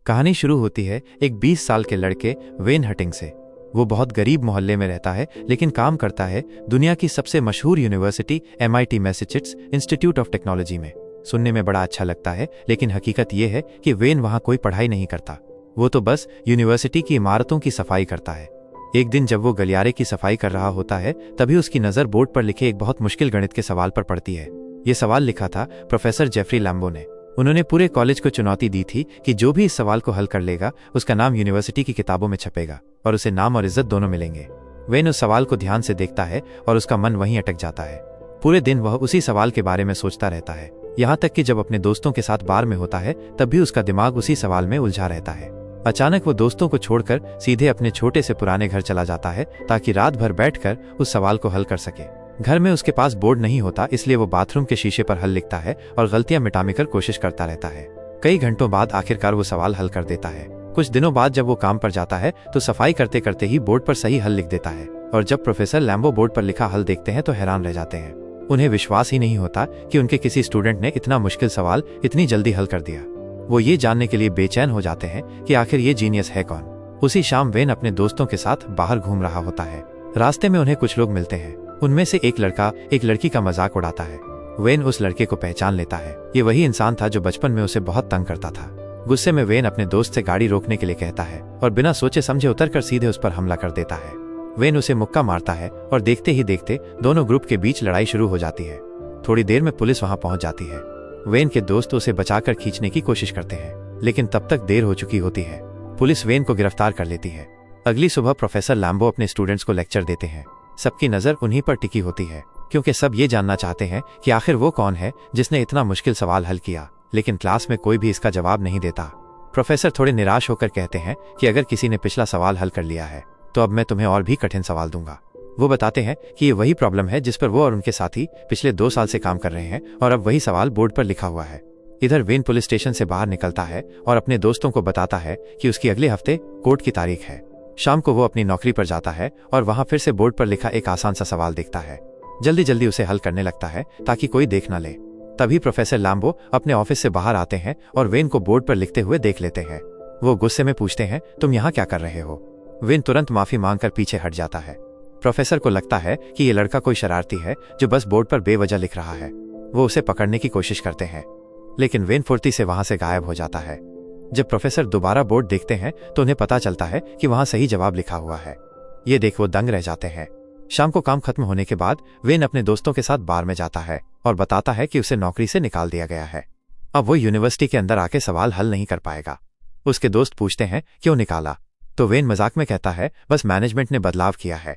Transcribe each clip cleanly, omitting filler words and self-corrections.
कहानी शुरू होती है एक 20 साल के लड़के वेन हटिंग से। वो बहुत गरीब मोहल्ले में रहता है, लेकिन काम करता है दुनिया की सबसे मशहूर university MIT Massachusetts institute of technology में। सुनने में बड़ा अच्छा लगता है, लेकिन हकीकत ये है कि वेन वहाँ कोई पढ़ाई नहीं करता। वो तो बस यूनिवर्सिटी की इमारतों की सफाई करता है। एक दिन जब वो गलियारे की सफाई कर रहा होता है, तभी उसकी नज़र बोर्ड पर लिखे एक बहुत मुश्किल गणित के सवाल पर पड़ती है। ये सवाल लिखा था प्रोफेसर जेफरी लैम्बो ने। उन्होंने पूरे कॉलेज को चुनौती दी थी कि जो भी इस सवाल को हल कर लेगा उसका नाम यूनिवर्सिटी की किताबों में छपेगा और उसे नाम और इज्जत दोनों मिलेंगे। वेन उस सवाल को ध्यान से देखता है और उसका मन वहीं अटक जाता है। पूरे दिन वह उसी सवाल के बारे में सोचता रहता है, यहाँ तक कि जब अपने दोस्तों के साथ बार में होता है तब भी उसका दिमाग उसी सवाल में उलझा रहता है। अचानक वो दोस्तों को छोड़कर सीधे अपने छोटे से पुराने घर चला जाता है ताकि रात भर बैठकर उस सवाल को हल कर सके। घर में उसके पास बोर्ड नहीं होता, इसलिए वो बाथरूम के शीशे पर हल लिखता है और गलतियां मिटाकर कोशिश करता रहता है। कई घंटों बाद आखिरकार वो सवाल हल कर देता है। कुछ दिनों बाद जब वो काम पर जाता है तो सफाई करते करते ही बोर्ड पर सही हल लिख देता है, और जब प्रोफेसर लैम्बो बोर्ड पर लिखा हल देखते हैं तो हैरान रह जाते हैं। उन्हें विश्वास ही नहीं होता कि उनके किसी स्टूडेंट ने इतना मुश्किल सवाल इतनी जल्दी हल कर दिया। वो ये जानने के लिए बेचैन हो जाते हैं कि आखिर ये जीनियस है कौन। उसी शाम वेन अपने दोस्तों के साथ बाहर घूम रहा होता है। रास्ते में उन्हें कुछ लोग मिलते हैं। उनमें से एक लड़का एक लड़की का मजाक उड़ाता है। वेन उस लड़के को पहचान लेता है। ये वही इंसान था जो बचपन में उसे बहुत तंग करता था। गुस्से में वेन अपने दोस्त से गाड़ी रोकने के लिए कहता है और बिना सोचे समझे उतरकर सीधे उस पर हमला कर देता है। वेन उसे मुक्का मारता है और देखते ही देखते दोनों ग्रुप के बीच लड़ाई शुरू हो जाती है। थोड़ी देर में पुलिस वहां पहुंच जाती है। वेन के दोस्त उसे बचाकर खींचने की कोशिश करते हैं, लेकिन तब तक देर हो चुकी होती है। पुलिस वेन को गिरफ्तार कर लेती है। अगली सुबह प्रोफेसर लैम्बो अपने स्टूडेंट्स को लेक्चर देते हैं। सबकी नजर उन्हीं पर टिकी होती है, क्योंकि सब ये जानना चाहते हैं कि आखिर वो कौन है जिसने इतना मुश्किल सवाल हल किया। लेकिन क्लास में कोई भी इसका जवाब नहीं देता। प्रोफेसर थोड़े निराश होकर कहते हैं कि अगर किसी ने पिछला सवाल हल कर लिया है तो अब मैं तुम्हें और भी कठिन सवाल दूंगा। वो बताते हैं कि ये वही प्रॉब्लम है जिस पर वो और उनके साथी पिछले 2 साल से काम कर रहे हैं, और अब वही सवाल बोर्ड पर लिखा हुआ है। इधर वेन पुलिस स्टेशन से बाहर निकलता है और अपने दोस्तों को बताता है कि उसकी अगले हफ्ते कोर्ट की तारीख है। शाम को वो अपनी नौकरी पर जाता है और वहां फिर से बोर्ड पर लिखा एक आसान सा सवाल देखता है। जल्दी जल्दी उसे हल करने लगता है ताकि कोई देख न ले। तभी प्रोफेसर लैम्बो अपने ऑफिस से बाहर आते हैं और वेन को बोर्ड पर लिखते हुए देख लेते हैं। वो गुस्से में पूछते हैं, तुम यहाँ क्या कर रहे हो? वेन तुरंत माफी मांगकर पीछे हट जाता है। प्रोफेसर को लगता है कि ये लड़का कोई शरारती है जो बस बोर्ड पर बेवजह लिख रहा है। वो उसे पकड़ने की कोशिश करते हैं, लेकिन वेन फुर्ती से वहां से गायब हो जाता है। जब प्रोफेसर दोबारा बोर्ड देखते हैं तो उन्हें पता चलता है कि वहां सही जवाब लिखा हुआ है। ये देख वो दंग रह जाते हैं। शाम को काम खत्म होने के बाद वेन अपने दोस्तों के साथ बार में जाता है और बताता है कि उसे नौकरी से निकाल दिया गया है। अब वो यूनिवर्सिटी के अंदर आके सवाल हल नहीं कर पाएगा। उसके दोस्त पूछते हैं क्यों निकाला, तो वेन मजाक में कहता है बस मैनेजमेंट ने बदलाव किया है।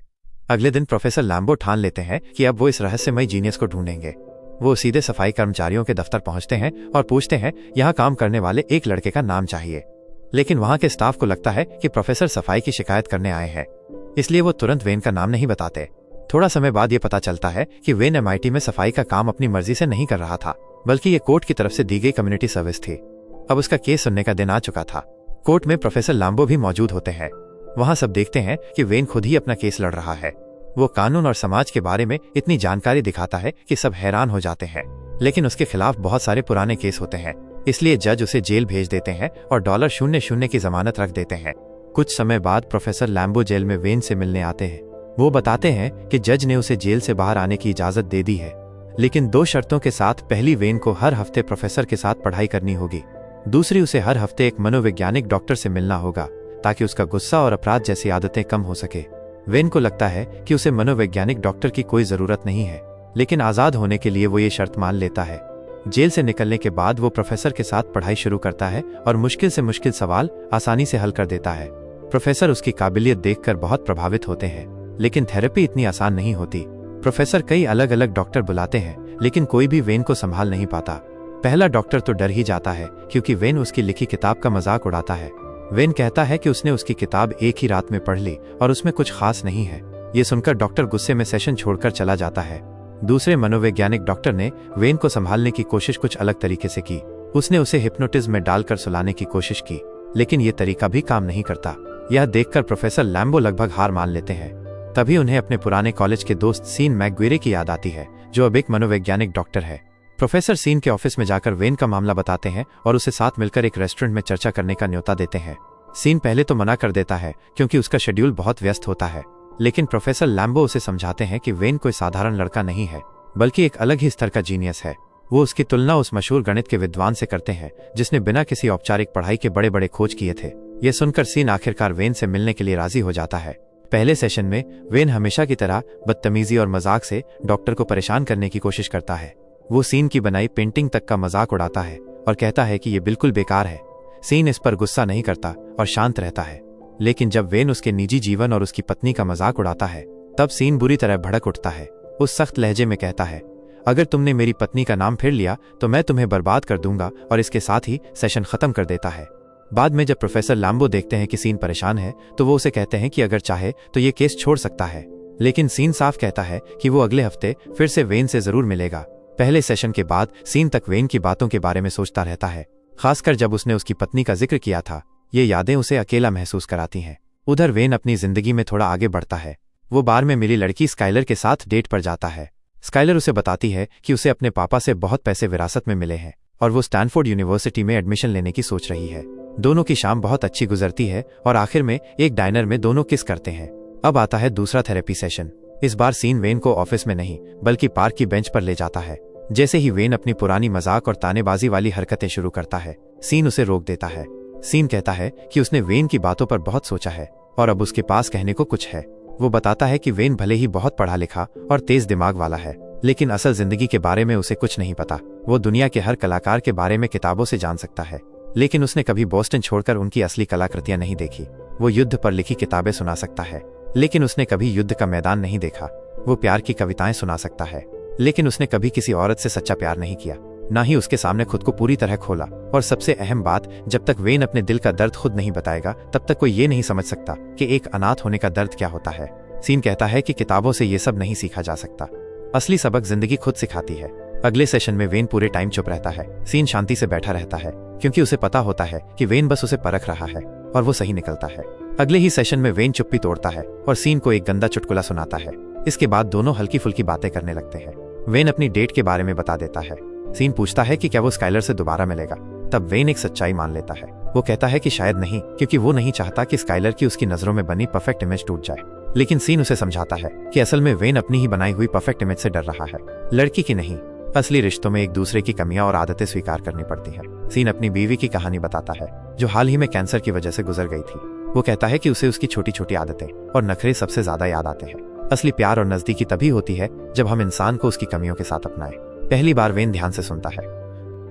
अगले दिन प्रोफेसर लैम्बो ठान लेते हैं कि अब वो इस रहस्यमय जीनियस को ढूंढेंगे। वो सीधे सफाई कर्मचारियों के दफ्तर पहुंचते हैं और पूछते हैं यहाँ काम करने वाले एक लड़के का नाम चाहिए। लेकिन वहां के स्टाफ को लगता है कि प्रोफेसर सफाई की शिकायत करने आए हैं, इसलिए वो तुरंत वेन का नाम नहीं बताते। थोड़ा समय बाद ये पता चलता है कि वेन MIT में सफाई का काम अपनी मर्जी से नहीं कर रहा था, बल्कि ये कोर्ट की तरफ से दी गई कम्युनिटी सर्विस थी। अब उसका केस सुनने का दिन आ चुका था। कोर्ट में प्रोफेसर लैम्बो भी मौजूद होते हैं। वहां सब देखते हैं कि वेन खुद ही अपना केस लड़ रहा है। वो कानून और समाज के बारे में इतनी जानकारी दिखाता है कि सब हैरान हो जाते हैं, लेकिन उसके खिलाफ बहुत सारे पुराने केस होते हैं, इसलिए जज उसे जेल भेज देते हैं और $00 की जमानत रख देते हैं। कुछ समय बाद प्रोफेसर लैम्बो जेल में वेन से मिलने आते हैं। वो बताते हैं कि जज ने उसे जेल से बाहर आने की इजाजत दे दी है, लेकिन 2 शर्तों के साथ। पहली, वेन को हर हफ्ते प्रोफेसर के साथ पढ़ाई करनी होगी। दूसरी, उसे हर हफ्ते एक मनोवैज्ञानिक डॉक्टर से मिलना होगा ताकि उसका गुस्सा और अपराध जैसी आदतें कम हो सके। वेन को लगता है कि उसे मनोवैज्ञानिक डॉक्टर की कोई जरूरत नहीं है, लेकिन आजाद होने के लिए वो ये शर्त मान लेता है। जेल से निकलने के बाद वो प्रोफेसर के साथ पढ़ाई शुरू करता है और मुश्किल से मुश्किल सवाल आसानी से हल कर देता है। प्रोफेसर उसकी काबिलियत देखकर बहुत प्रभावित होते हैं, लेकिन थेरेपी इतनी आसान नहीं होती। प्रोफेसर कई अलग अलग डॉक्टर बुलाते हैं, लेकिन कोई भी वेन को संभाल नहीं पाता। पहला डॉक्टर तो डर ही जाता है, क्योंकि वेन उसकी लिखी किताब का मजाक उड़ाता है। वेन कहता है कि उसने उसकी किताब एक ही रात में पढ़ ली और उसमें कुछ खास नहीं है। ये सुनकर डॉक्टर गुस्से में सेशन छोड़कर चला जाता है। दूसरे मनोवैज्ञानिक डॉक्टर ने वेन को संभालने की कोशिश कुछ अलग तरीके से की। उसने उसे हिप्नोटिज्म में डालकर सुलाने की कोशिश की, लेकिन ये तरीका भी काम नहीं करता। यह देखकर प्रोफेसर लैम्बो लगभग हार मान लेते हैं। तभी उन्हें अपने पुराने कॉलेज के दोस्त सीन मैकग्विरे की याद आती है, जो अब एक मनोवैज्ञानिक डॉक्टर है। प्रोफेसर सीन के ऑफिस में जाकर वेन का मामला बताते हैं और उसे साथ मिलकर एक रेस्टोरेंट में चर्चा करने का न्योता देते हैं। सीन पहले तो मना कर देता है क्योंकि उसका शेड्यूल बहुत व्यस्त होता है, लेकिन प्रोफेसर लैम्बो उसे समझाते हैं कि वेन कोई साधारण लड़का नहीं है बल्कि एक अलग ही स्तर का जीनियस है। वो उसकी तुलना उस मशहूर गणित के विद्वान से करते हैं जिसने बिना किसी औपचारिक पढ़ाई के बड़े बड़े खोज किए थे। यह सुनकर सीन आखिरकार वेन से मिलने के लिए राजी हो जाता है। पहले सेशन में वेन हमेशा की तरह बदतमीजी और मजाक से डॉक्टर को परेशान करने की कोशिश करता है। वो सीन की बनाई पेंटिंग तक का मजाक उड़ाता है और कहता है कि ये बिल्कुल बेकार है। सीन इस पर गुस्सा नहीं करता और शांत रहता है, लेकिन जब वेन उसके निजी जीवन और उसकी पत्नी का मजाक उड़ाता है तब सीन बुरी तरह भड़क उठता है। उस सख्त लहजे में कहता है, अगर तुमने मेरी पत्नी का नाम फिर लिया तो मैं तुम्हें बर्बाद कर दूंगा, और इसके साथ ही सेशन खत्म कर देता है। बाद में जब प्रोफेसर लैम्बो देखते हैं कि सीन परेशान है तो वो उसे कहते हैं कि अगर चाहे तो ये केस छोड़ सकता है, लेकिन सीन साफ कहता है कि वो अगले हफ्ते फिर से वेन से जरूर मिलेगा। पहले सेशन के बाद सीन तक वेन की बातों के बारे में सोचता रहता है, खासकर जब उसने उसकी पत्नी का जिक्र किया था। ये यादें उसे अकेला महसूस कराती हैं। उधर वेन अपनी जिंदगी में थोड़ा आगे बढ़ता है। वो बार में मिली लड़की स्काइलर के साथ डेट पर जाता है। स्काइलर उसे बताती है कि उसे अपने पापा से बहुत पैसे विरासत में मिले हैं और वो स्टैनफोर्ड यूनिवर्सिटी में एडमिशन लेने की सोच रही है। दोनों की शाम बहुत अच्छी गुजरती है और आखिर में एक डाइनर में दोनों किस करते हैं। अब आता है दूसरा थेरेपी सेशन। इस बार सीन वेन को ऑफिस में नहीं बल्कि पार्क की बेंच पर ले जाता है। जैसे ही वेन अपनी पुरानी मजाक और तानेबाजी वाली हरकतें शुरू करता है, सीन उसे रोक देता है। सीन कहता है कि उसने वेन की बातों पर बहुत सोचा है और अब उसके पास कहने को कुछ है। वो बताता है कि वेन भले ही बहुत पढ़ा लिखा और तेज दिमाग वाला है, लेकिन असल जिंदगी के बारे में उसे कुछ नहीं पता। वो दुनिया के हर कलाकार के बारे में किताबों से जान सकता है, लेकिन उसने कभी बोस्टन छोड़कर उनकी असली कलाकृतियां नहीं देखी। वो युद्ध पर लिखी किताबें सुना सकता है, लेकिन उसने कभी युद्ध का मैदान नहीं देखा। वो प्यार की कविताएं सुना सकता है, लेकिन उसने कभी किसी औरत से सच्चा प्यार नहीं किया, ना ही उसके सामने खुद को पूरी तरह खोला। और सबसे अहम बात, जब तक वेन अपने दिल का दर्द खुद नहीं बताएगा तब तक कोई ये नहीं समझ सकता कि एक अनाथ होने का दर्द क्या होता है। सीन कहता है कि किताबों से ये सब नहीं सीखा जा सकता, असली सबक जिंदगी खुद सिखाती है। अगले सेशन में वेन पूरे टाइम चुप रहता है। सीन शांति से बैठा रहता है क्योंकि उसे पता होता है कि वेन बस उसे परख रहा है और वो सही निकलता है। अगले ही सेशन में वेन चुप्पी तोड़ता है और सीन को एक गंदा चुटकुला सुनाता है। इसके बाद दोनों हल्की फुल्की बातें करने लगते हैं। वेन अपनी डेट के बारे में बता देता है। सीन पूछता है कि क्या वो स्काइलर से दोबारा मिलेगा। तब वेन एक सच्चाई मान लेता है। वो कहता है कि शायद नहीं, क्योंकि वो नहीं चाहता कि स्काइलर की उसकी नजरों में बनी परफेक्ट इमेज टूट जाए। लेकिन सीन उसे समझाता है कि असल में वेन अपनी ही बनाई हुई परफेक्ट इमेज से डर रहा है, लड़की की नहीं। असली रिश्तों में एक दूसरे की कमियां और आदतें स्वीकार करनी पड़ती है। सीन अपनी बीवी की कहानी बताता है जो हाल ही में कैंसर की वजह से गुजर गई थी। वो कहता है कि उसे उसकी छोटी छोटी आदतें और नखरे सबसे ज्यादा याद आते हैं। असली प्यार और नजदीकी तभी होती है जब हम इंसान को उसकी कमियों के साथ अपनाएं। पहली बार वेन ध्यान से सुनता है।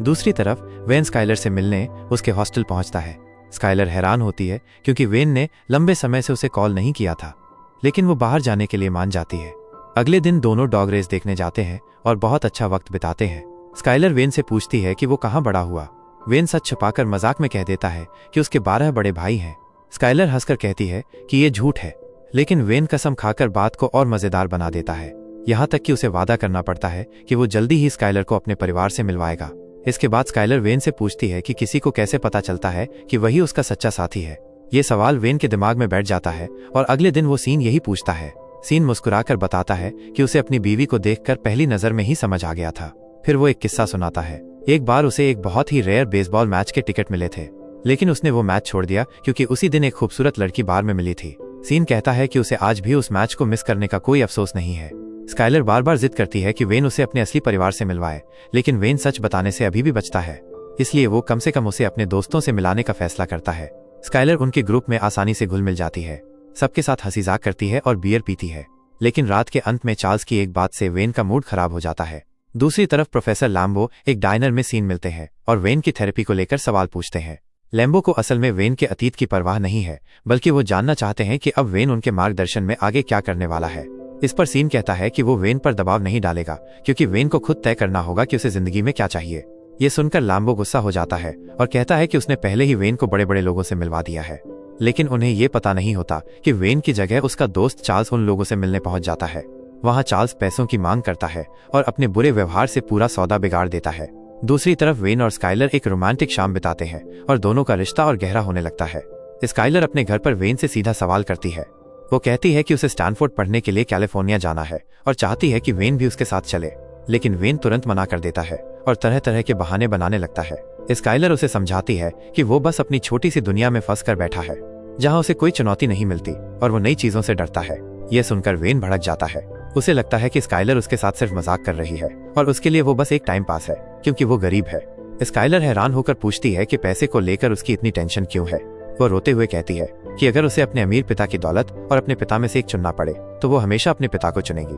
दूसरी तरफ वेन स्काइलर से मिलने उसके हॉस्टल पहुंचता है। स्काइलर हैरान होती है क्योंकि वेन ने लंबे समय से उसे कॉल नहीं किया था, लेकिन वो बाहर जाने के लिए मान जाती है। अगले दिन दोनों डॉग रेस देखने जाते हैं और बहुत अच्छा वक्त बिताते हैं। स्काइलर वेन से पूछती है कि वो कहाँ बड़ा हुआ। वेन सच छुपाकर मजाक में कह देता है कि उसके 12 बड़े भाई हैं। स्काइलर हंसकर कहती है कि ये झूठ है, लेकिन वेन कसम खाकर बात को और मजेदार बना देता है, यहाँ तक कि उसे वादा करना पड़ता है कि वो जल्दी ही स्काइलर को अपने परिवार से मिलवाएगा। इसके बाद स्काइलर वेन से पूछती है कि किसी को कैसे पता चलता है कि वही उसका सच्चा साथी है। ये सवाल वेन के दिमाग में बैठ जाता है और अगले दिन वो सीन यही पूछता है। सीन मुस्कुराकर बताता है कि उसे अपनी बीवी को देखकर पहली नजर में ही समझ आ गया था। फिर वो एक किस्सा सुनाता है। एक बार उसे एक बहुत ही रेयर बेसबॉल मैच के टिकट मिले थे, लेकिन उसने वो मैच छोड़ दिया क्योंकि उसी दिन एक खूबसूरत लड़की बार में मिली थी। सीन कहता है कि उसे आज भी उस मैच को मिस करने का कोई अफसोस नहीं है। स्काइलर बार बार जिद करती है कि वेन उसे अपने असली परिवार से मिलवाए, लेकिन वेन सच बताने से अभी भी बचता है, इसलिए वो कम से कम उसे अपने दोस्तों से मिलाने का फैसला करता है। स्काइलर उनके ग्रुप में आसानी से घुल मिल जाती है, सबके साथ हंसी मजाक करती है और बियर पीती है। लेकिन रात के अंत में चार्ल्स की एक बात से वेन का मूड खराब हो जाता है। दूसरी तरफ प्रोफेसर लैम्बो एक डाइनर में सीन मिलते हैं और वेन की थेरेपी को लेकर सवाल पूछते हैं। लैम्बो को असल में वेन के अतीत की परवाह नहीं है, बल्कि वो जानना चाहते हैं कि अब वेन उनके मार्गदर्शन में आगे क्या करने वाला है। इस पर सीन कहता है कि वो वेन पर दबाव नहीं डालेगा, क्योंकि वेन को खुद तय करना होगा कि उसे जिंदगी में क्या चाहिए। ये सुनकर लैम्बो गुस्सा हो जाता है और कहता है कि उसने पहले ही वेन को बड़े बड़े लोगों से मिलवा दिया है, लेकिन उन्हें ये पता नहीं होता कि वेन की जगह उसका दोस्त चार्ल्स उन लोगों से मिलने पहुंच जाता है। वहां चार्ल्स पैसों की मांग करता है और अपने बुरे व्यवहार से पूरा सौदा बिगाड़ देता है। दूसरी तरफ वेन और स्काइलर एक रोमांटिक शाम बिताते हैं और दोनों का रिश्ता और गहरा होने लगता है। स्काइलर अपने घर पर वेन से सीधा सवाल करती है। वो कहती है कि उसे स्टैनफोर्ड पढ़ने के लिए कैलिफोर्निया जाना है और चाहती है कि वेन भी उसके साथ चले, लेकिन वेन तुरंत मना कर देता है और तरह तरह के बहाने बनाने लगता है। स्काइलर उसे समझाती है कि वो बस अपनी छोटी सी दुनिया में फंस कर बैठा है, जहाँ उसे कोई चुनौती नहीं मिलती और वो नई चीजों से डरता है। यह सुनकर वेन भड़क जाता है। उसे लगता है कि स्काइलर उसके साथ सिर्फ मजाक कर रही है और उसके लिए वो बस एक टाइम पास है, क्योंकि वो गरीब है। स्काइलर हैरान होकर पूछती है कि पैसे को लेकर उसकी इतनी टेंशन क्यों है। वो रोते हुए कहती है कि अगर उसे अपने अमीर पिता की दौलत और अपने पिता में से एक चुनना पड़े तो वो हमेशा अपने पिता को चुनेगी,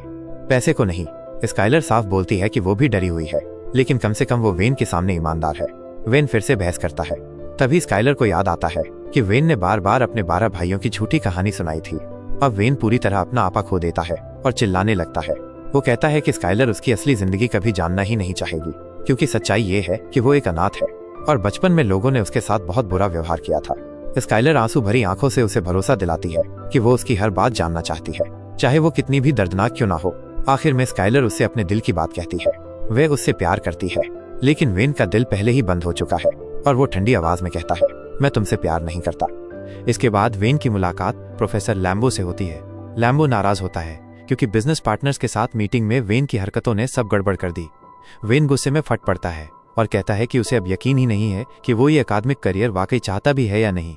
पैसे को नहीं। स्काइलर साफ बोलती है कि वो भी डरी हुई है, लेकिन कम से कम वो वेन के सामने ईमानदार है। वेन फिर से बहस करता है। तभी स्काइलर को याद आता है कि वेन ने बार बार अपने 12 भाइयों की झूठी कहानी सुनाई थी। अब वेन पूरी तरह अपना आपा खो देता है और चिल्लाने लगता है। वो कहता है कि स्काइलर उसकी असली जिंदगी कभी जानना ही नहीं चाहेगी, क्योंकि सच्चाई ये है कि वो एक अनाथ है और बचपन में लोगों ने उसके साथ बहुत बुरा व्यवहार किया था। स्काइलर आंसू भरी आंखों से उसे भरोसा दिलाती है कि वो उसकी हर बात जानना चाहती है, चाहे वो कितनी भी दर्दनाक क्यों ना हो। आखिर में स्काइलर उससे अपने दिल की बात कहती है। वह उससे प्यार करती है, लेकिन वेन का दिल पहले ही बंद हो चुका है और वो ठंडी आवाज में कहता है, मैं तुमसे प्यार नहीं करता। इसके बाद वेन की मुलाकात प्रोफेसर लैम्बो से होती है। लैम्बो नाराज होता है क्योंकि बिजनेस पार्टनर्स के साथ मीटिंग में वेन की हरकतों ने सब गड़बड़ कर दी। वेन गुस्से में फट पड़ता है और कहता है कि उसे अब यकीन ही नहीं है कि वो ये अकादमिक करियर वाकई चाहता भी है या नहीं।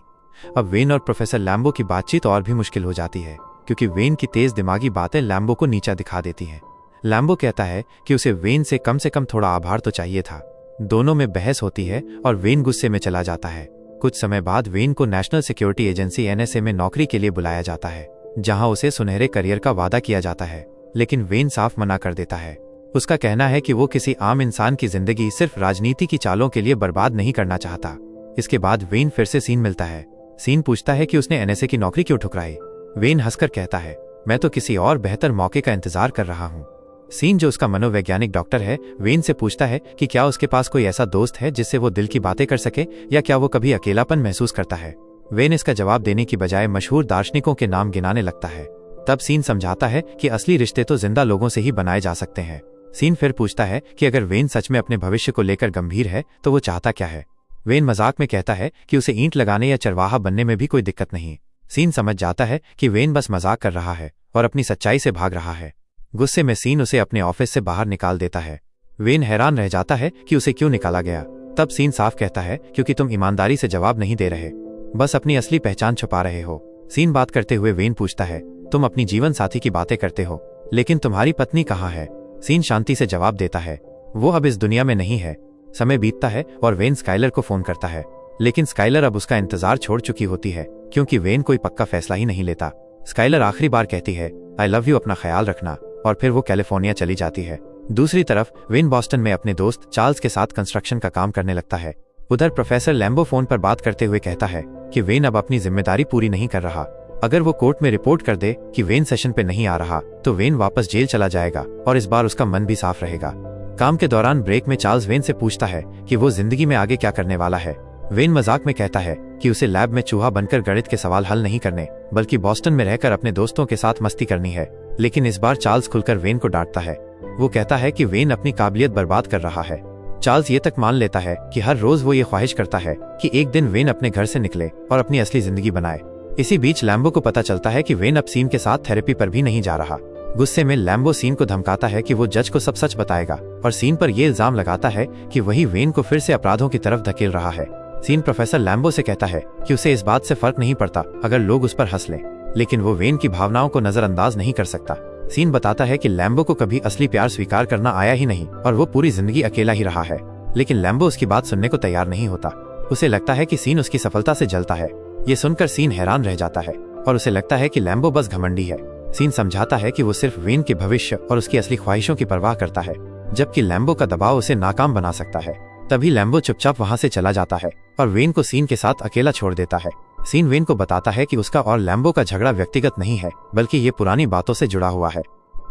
अब वेन और प्रोफेसर लैम्बो की बातचीत और भी मुश्किल हो जाती है, क्योंकि वेन की तेज दिमागी बातें लैम्बो को नीचा दिखा देती हैं। लैम्बो कहता है कि उसे वेन से कम थोड़ा आभार तो चाहिए था। दोनों में बहस होती है और वेन गुस्से में चला जाता है। कुछ समय बाद वेन को नेशनल सिक्योरिटी एजेंसी NSA में नौकरी के लिए बुलाया जाता है, जहां उसे सुनहरे करियर का वादा किया जाता है, लेकिन वेन साफ मना कर देता है। उसका कहना है कि वो किसी आम इंसान की जिंदगी सिर्फ राजनीति की चालों के लिए बर्बाद नहीं करना चाहता। इसके बाद वेन फिर से सीन मिलता है। सीन पूछता है कि उसने NSA की नौकरी क्यों ठुकराई। वेन हंसकर कहता है, मैं तो किसी और बेहतर मौके का इंतजार कर रहा हूँ। सीन, जो उसका मनोवैज्ञानिक डॉक्टर है, वेन से पूछता है कि क्या उसके पास कोई ऐसा दोस्त है जिससे वो दिल की बातें कर सके, या क्या वो कभी अकेलापन महसूस करता है। वेन इसका जवाब देने की बजाय मशहूर दार्शनिकों के नाम गिनाने लगता है। तब सीन समझाता है कि असली रिश्ते तो जिंदा लोगों से ही बनाए जा सकते हैं। सीन फिर पूछता है कि अगर वेन सच में अपने भविष्य को लेकर गंभीर है तो वो चाहता क्या है। वेन मजाक में कहता है कि उसे ईंट लगाने या चरवाहा बनने में भी कोई दिक्कत नहीं। सीन समझ जाता है कि वेन बस मजाक कर रहा है और अपनी सच्चाई से भाग रहा है। गुस्से में सीन उसे अपने ऑफिस से बाहर निकाल देता है। वेन हैरान रह जाता है कि उसे क्यों निकाला गया। तब सीन साफ कहता है, क्योंकि तुम ईमानदारी से जवाब नहीं दे रहे, बस अपनी असली पहचान छुपा रहे हो। सीन बात करते हुए वेन पूछता है, तुम अपनी जीवन साथी की बातें करते हो, लेकिन तुम्हारी पत्नी कहाँ है। सीन शांति से जवाब देता है, वो अब इस दुनिया में नहीं है। समय बीतता है और वेन स्काइलर को फोन करता है, लेकिन स्काइलर अब उसका इंतजार छोड़ चुकी होती है, क्योंकि वेन कोई पक्का फैसला ही नहीं लेता। स्काइलर आखिरी बार कहती है, आई लव यू, अपना ख्याल रखना, और फिर वो कैलिफोर्निया चली जाती है। दूसरी तरफ वेन बॉस्टन में अपने दोस्त चार्ल्स के साथ कंस्ट्रक्शन का काम करने लगता है। उधर प्रोफेसर लैम्बो फोन पर बात करते हुए कहता है कि वेन अब अपनी जिम्मेदारी पूरी नहीं कर रहा। अगर वो कोर्ट में रिपोर्ट कर दे कि वेन सेशन पे नहीं आ रहा तो वेन वापस जेल चला जाएगा और इस बार उसका मन भी साफ रहेगा। काम के दौरान ब्रेक में चार्ल्स वेन से पूछता है कि वो जिंदगी में आगे क्या करने वाला है। वेन मजाक में कहता है कि उसे लैब में चूहा बनकर गणित के सवाल हल नहीं करने, बल्कि बॉस्टन में रहकर अपने दोस्तों के साथ मस्ती करनी है। लेकिन इस बार चार्ल्स खुलकर वेन को डांटता है। वो कहता है कि वेन अपनी काबिलियत बर्बाद कर रहा है। चार्ल्स ये तक मान लेता है कि हर रोज वो ये ख्वाहिश करता है कि एक दिन वेन अपने घर से निकले और अपनी असली जिंदगी बनाए। इसी बीच लैम्बो को पता चलता है कि वेन अब सीन के साथ थेरेपी पर भी नहीं जा रहा। गुस्से में लैम्बो सीन को धमकाता है कि वो जज को सब सच बताएगा और सीन पर यह इल्जाम लगाता है कि वही वेन को फिर से अपराधों की तरफ धकेल रहा है। सीन प्रोफेसर लैम्बो से कहता है कि उसे इस बात से फर्क नहीं पड़ता अगर लोग उस पर हंस लें, लेकिन वो वेन की भावनाओं को नजरअंदाज नहीं कर सकता। सीन बताता है कि लैम्बो को कभी असली प्यार स्वीकार करना आया ही नहीं और वो पूरी जिंदगी अकेला ही रहा है। लेकिन लैम्बो उसकी बात सुनने को तैयार नहीं होता। उसे लगता है कि सीन उसकी सफलता से जलता है। ये सुनकर सीन हैरान रह जाता है और उसे लगता है कि लैम्बो बस घमंडी है। सीन समझाता है कि वो सिर्फ वेन के भविष्य और उसकी असली ख्वाहिशों की परवाह करता है, जबकि लैम्बो का दबाव उसे नाकाम बना सकता है। तभी लैम्बो चुपचाप वहां से चला जाता है और वेन को सीन के साथ अकेला छोड़ देता है। सीन वेन को बताता है कि उसका और लैम्बो का झगड़ा व्यक्तिगत नहीं है, बल्कि ये पुरानी बातों से जुड़ा हुआ है।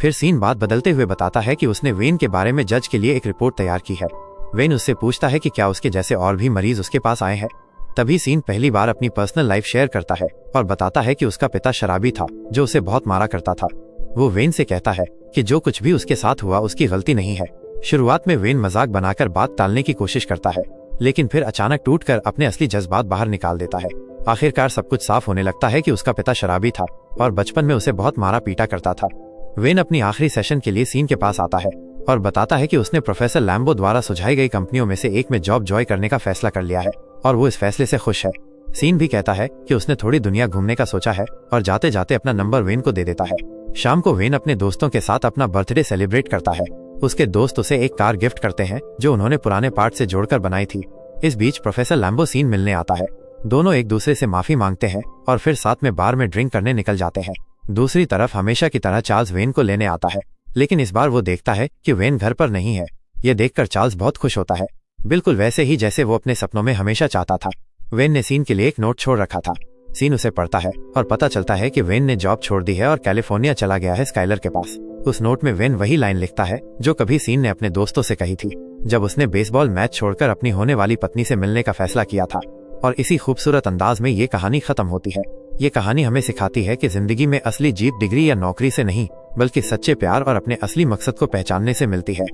फिर सीन बात बदलते हुए बताता है कि उसने वेन के बारे में जज के लिए एक रिपोर्ट तैयार की है। वेन उससे पूछता है कि क्या उसके जैसे और भी मरीज उसके पास आए हैं। तभी सीन पहली बार अपनी पर्सनल लाइफ शेयर करता है और बताता है कि उसका पिता शराबी था जो उसे बहुत मारा करता था। वो वेन से कहता है कि जो कुछ भी उसके साथ हुआ उसकी गलती नहीं है। शुरुआत में वेन मजाक बनाकर बात टालने की कोशिश करता है, लेकिन फिर अचानक टूटकर अपने असली जज्बात बाहर निकाल देता है। आखिरकार सब कुछ साफ होने लगता है कि उसका पिता शराबी था और बचपन में उसे बहुत मारा पीटा करता था। वेन अपनी आखिरी सेशन के लिए सीन के पास आता है और बताता है कि उसने प्रोफेसर लैम्बो द्वारा सुझाई गई कंपनियों में से एक में जॉब जॉय करने का फैसला कर लिया है और वो इस फैसले से खुश है। सीन भी कहता है कि उसने थोड़ी दुनिया घूमने का सोचा है और जाते जाते अपना नंबर वेन को दे देता है। शाम को वेन अपने दोस्तों के साथ अपना बर्थडे सेलिब्रेट करता है। उसके दोस्त उसे एक कार गिफ्ट करते हैं जो उन्होंने पुराने पार्ट से जोड़कर बनाई थी। इस बीच प्रोफेसर लैम्बो सीन मिलने आता है। दोनों एक दूसरे से माफी मांगते हैं और फिर साथ में बार में ड्रिंक करने निकल जाते हैं। दूसरी तरफ हमेशा की तरह चार्ल्स वेन को लेने आता है, लेकिन इस बार वो देखता है कि वेन घर पर नहीं है। ये देखकर चार्ल्स बहुत खुश होता है, बिल्कुल वैसे ही जैसे वो अपने सपनों में हमेशा चाहता था। वेन ने सीन के लिए एक नोट छोड़ रखा था। सीन उसे पढ़ता है और पता चलता है कि वेन ने जॉब छोड़ दी है और कैलिफोर्निया चला गया है स्काइलर के पास। उस नोट में वेन वही लाइन लिखता है जो कभी सीन ने अपने दोस्तों से कही थी जब उसने बेसबॉल मैच छोड़कर अपनी होने वाली पत्नी से मिलने का फैसला किया था। और इसी खूबसूरत अंदाज में ये कहानी खत्म होती है। ये कहानी हमें सिखाती है कि जिंदगी में असली जीत डिग्री या नौकरी से नहीं, बल्कि सच्चे प्यार और अपने असली मकसद को पहचानने से मिलती है।